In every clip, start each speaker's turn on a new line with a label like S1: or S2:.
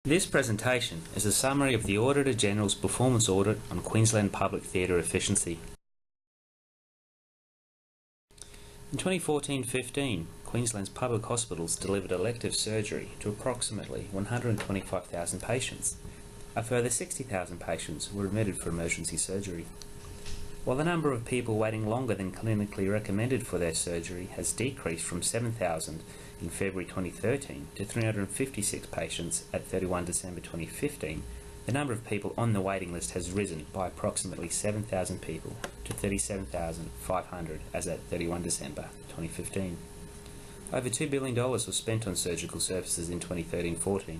S1: This presentation is a summary of the Auditor General's performance audit on Queensland public theatre efficiency. In 2014-15, Queensland's public hospitals delivered elective surgery to approximately 125,000 patients. A further 60,000 patients were admitted for emergency surgery. While the number of people waiting longer than clinically recommended for their surgery has decreased from 7,000 in February 2013 to 356 patients at 31 December 2015, the number of people on the waiting list has risen by approximately 7,000 people to 37,500 as at 31 December 2015. Over $2 billion was spent on surgical services in 2013-14.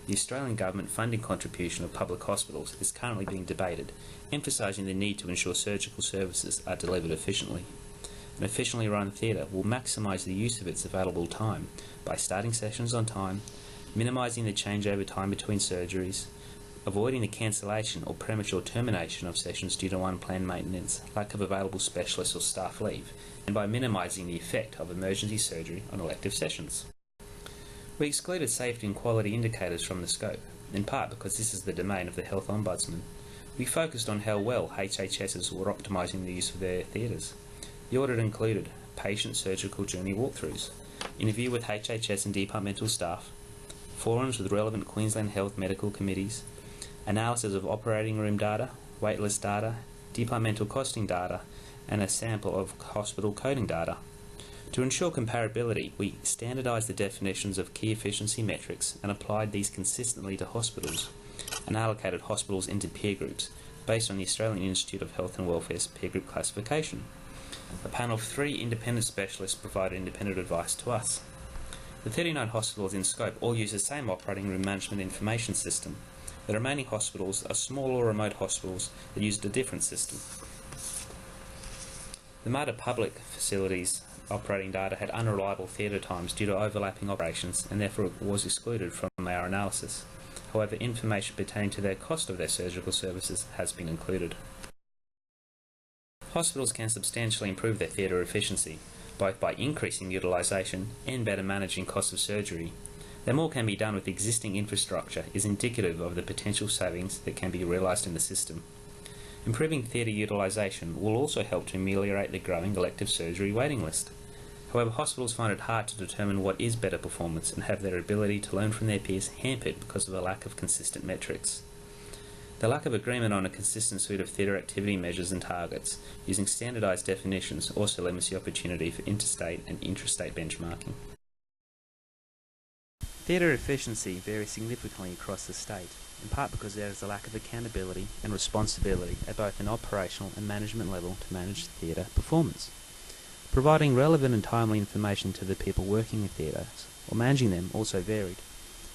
S1: The Australian Government funding contribution of public hospitals is currently being debated, emphasising the need to ensure surgical services are delivered efficiently. An efficiently run theatre will maximise the use of its available time by starting sessions on time, minimising the changeover time between surgeries, avoiding the cancellation or premature termination of sessions due to unplanned maintenance, lack of available specialists or staff leave, and by minimising the effect of emergency surgery on elective sessions. We excluded safety and quality indicators from the scope, in part because this is the domain of the Health Ombudsman. We focused on how well HHSs were optimising the use of their theatres. The audit included patient surgical journey walkthroughs, interview with HHS and departmental staff, forums with relevant Queensland Health medical committees, analysis of operating room data, waitlist data, departmental costing data, and a sample of hospital coding data. To ensure comparability, we standardised the definitions of key efficiency metrics and applied these consistently to hospitals, and allocated hospitals into peer groups based on the Australian Institute of Health and Welfare's peer group classification. A panel of 3 independent specialists provided independent advice to us. The 39 hospitals in scope all use the same operating room management information system. The remaining hospitals are small or remote hospitals that used a different system. The MATA public facilities operating data had unreliable theatre times due to overlapping operations and therefore was excluded from our analysis. However, information pertaining to their cost of their surgical services has been included. Hospitals can substantially improve their theatre efficiency, both by increasing utilisation and better managing costs of surgery. That more can be done with existing infrastructure is indicative of the potential savings that can be realised in the system. Improving theatre utilisation will also help to ameliorate the growing elective surgery waiting list. However, hospitals find it hard to determine what is better performance and have their ability to learn from their peers hampered because of the lack of consistent metrics. The lack of agreement on a consistent suite of theatre activity measures and targets using standardised definitions also limits the opportunity for interstate and intrastate benchmarking. Theatre efficiency varies significantly across the state, in part because there is a lack of accountability and responsibility at both an operational and management level to manage theatre performance. Providing relevant and timely information to the people working in theatres or managing them also varied.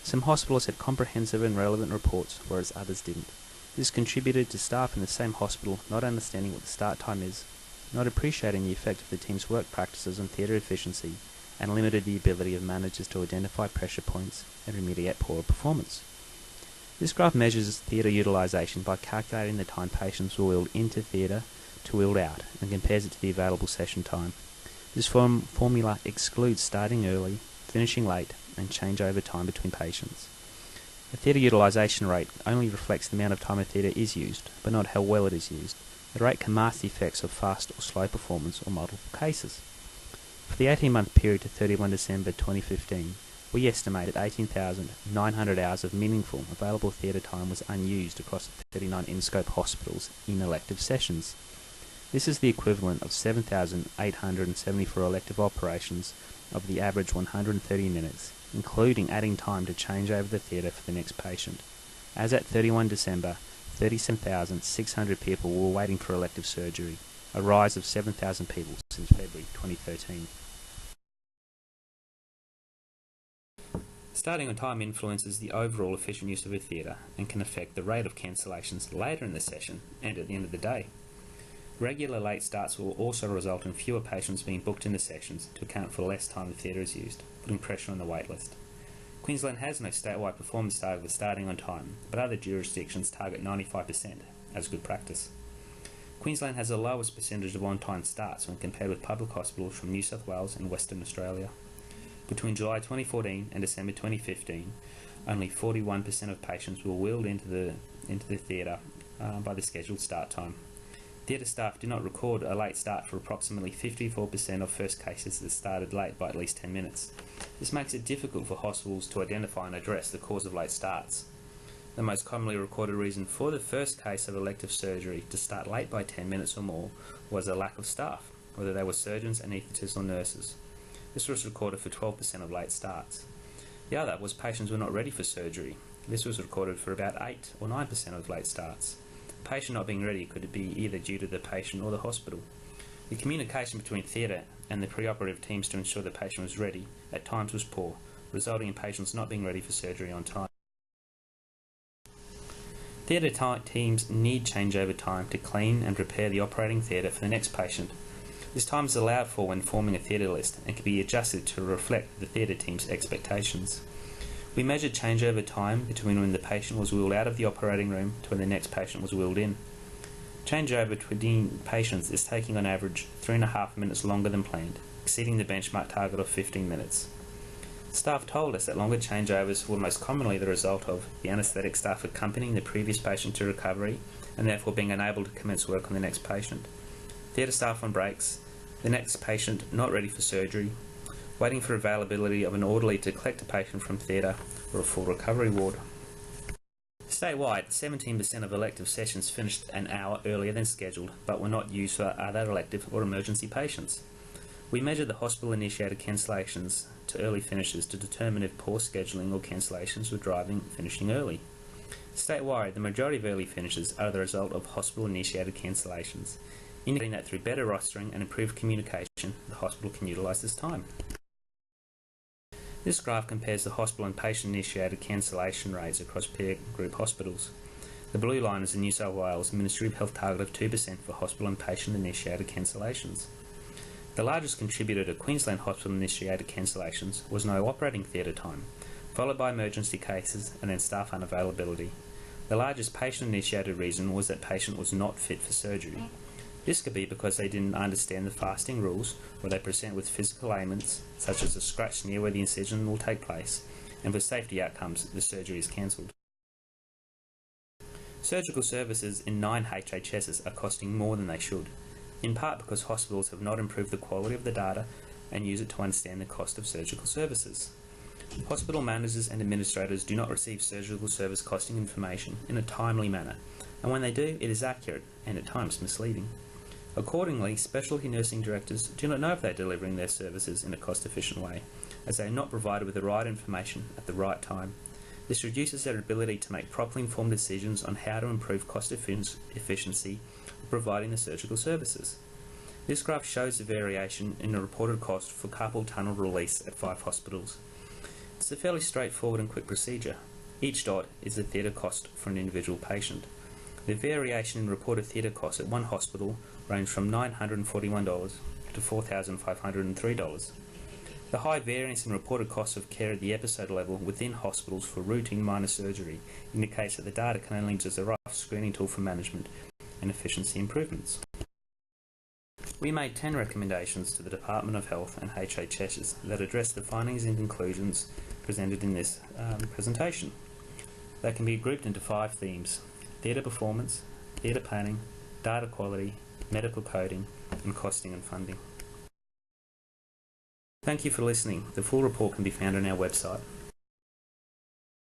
S1: Some hospitals had comprehensive and relevant reports, whereas others didn't. This contributed to staff in the same hospital not understanding what the start time is, not appreciating the effect of the team's work practices on theatre efficiency, and limited the ability of managers to identify pressure points and remediate poor performance. This graph measures theatre utilisation by calculating the time patients were wheeled into theatre to wheeled out and compares it to the available session time. This formula excludes starting early, finishing late, and changeover time between patients. The theatre utilisation rate only reflects the amount of time a theatre is used, but not how well it is used. The rate can mask the effects of fast or slow performance or multiple cases. For the 18-month period to 31 December 2015, we estimate that 18,900 hours of meaningful available theatre time was unused across 39 in-scope hospitals in elective sessions. This is the equivalent of 7,874 elective operations of the average 130 minutes, including adding time to change over the theatre for the next patient. As at 31 December, 37,600 people were waiting for elective surgery, a rise of 7,000 people since February 2013. Starting on time influences the overall efficient use of a theatre and can affect the rate of cancellations later in the session and at the end of the day. Regular late starts will also result in fewer patients being booked into sessions to account for less time the theatre is used, putting pressure on the waitlist. Queensland has no statewide performance target for starting on time, but other jurisdictions target 95% as good practice. Queensland has the lowest percentage of on-time starts when compared with public hospitals from New South Wales and Western Australia. Between July 2014 and December 2015, Only 41% of patients were wheeled into the theatre by the scheduled start time. Theatre staff did not record a late start for approximately 54% of first cases that started late by at least 10 minutes. This makes it difficult for hospitals to identify and address the cause of late starts. The most commonly recorded reason for the first case of elective surgery to start late by 10 minutes or more was a lack of staff, whether they were surgeons, anaesthetists or nurses. This was recorded for 12% of late starts. The other was patients were not ready for surgery. This was recorded for about 8 or 9% of late starts. Patient not being ready could be either due to the patient or the hospital. The communication between theatre and the preoperative teams to ensure the patient was ready at times was poor, resulting in patients not being ready for surgery on time. Theatre teams need changeover time to clean and prepare the operating theatre for the next patient. This time is allowed for when forming a theatre list and can be adjusted to reflect the theatre team's expectations. We measured changeover time between when the patient was wheeled out of the operating room to when the next patient was wheeled in. Changeover between patients is taking on average 3.5 minutes longer than planned, exceeding the benchmark target of 15 minutes. Staff told us that longer changeovers were most commonly the result of the anaesthetic staff accompanying the previous patient to recovery and therefore being unable to commence work on the next patient. Theatre staff on breaks, the next patient not ready for surgery, waiting for availability of an orderly to collect a patient from theatre or a full recovery ward. Statewide, 17% of elective sessions finished an hour earlier than scheduled but were not used for other elective or emergency patients. We measured the hospital-initiated cancellations to early finishes to determine if poor scheduling or cancellations were driving finishing early. Statewide, the majority of early finishes are the result of hospital-initiated cancellations, indicating that through better rostering and improved communication, the hospital can utilise this time. This graph compares the hospital and patient-initiated cancellation rates across peer group hospitals. The blue line is the New South Wales Ministry of Health target of 2% for hospital and patient-initiated cancellations. The largest contributor to Queensland hospital-initiated cancellations was no operating theatre time, followed by emergency cases and then staff unavailability. The largest patient-initiated reason was that patient was not fit for surgery. This could be because they didn't understand the fasting rules, or they present with physical ailments, such as a scratch near where the incision will take place, and for safety outcomes, the surgery is cancelled. Surgical services in 9 HHSs are costing more than they should, in part because hospitals have not improved the quality of the data and use it to understand the cost of surgical services. Hospital managers and administrators do not receive surgical service costing information in a timely manner, and when they do, it is accurate and at times misleading. Accordingly, specialty nursing directors do not know if they are delivering their services in a cost-efficient way, as they are not provided with the right information at the right time. This reduces their ability to make properly informed decisions on how to improve cost efficiency of providing the surgical services. This graph shows the variation in the reported cost for carpal tunnel release at 5 hospitals. It's a fairly straightforward and quick procedure. Each dot is the theatre cost for an individual patient. The variation in reported theatre costs at one hospital ranged from $941 to $4,503. The high variance in reported costs of care at the episode level within hospitals for routine minor surgery indicates that the data can only use as a rough screening tool for management and efficiency improvements. We made 10 recommendations to the Department of Health and HHSs that address the findings and conclusions presented in this presentation. They can be grouped into 5 themes: theatre performance, theatre planning, data quality, medical coding, and costing and funding. Thank you for listening. The full report can be found on our website.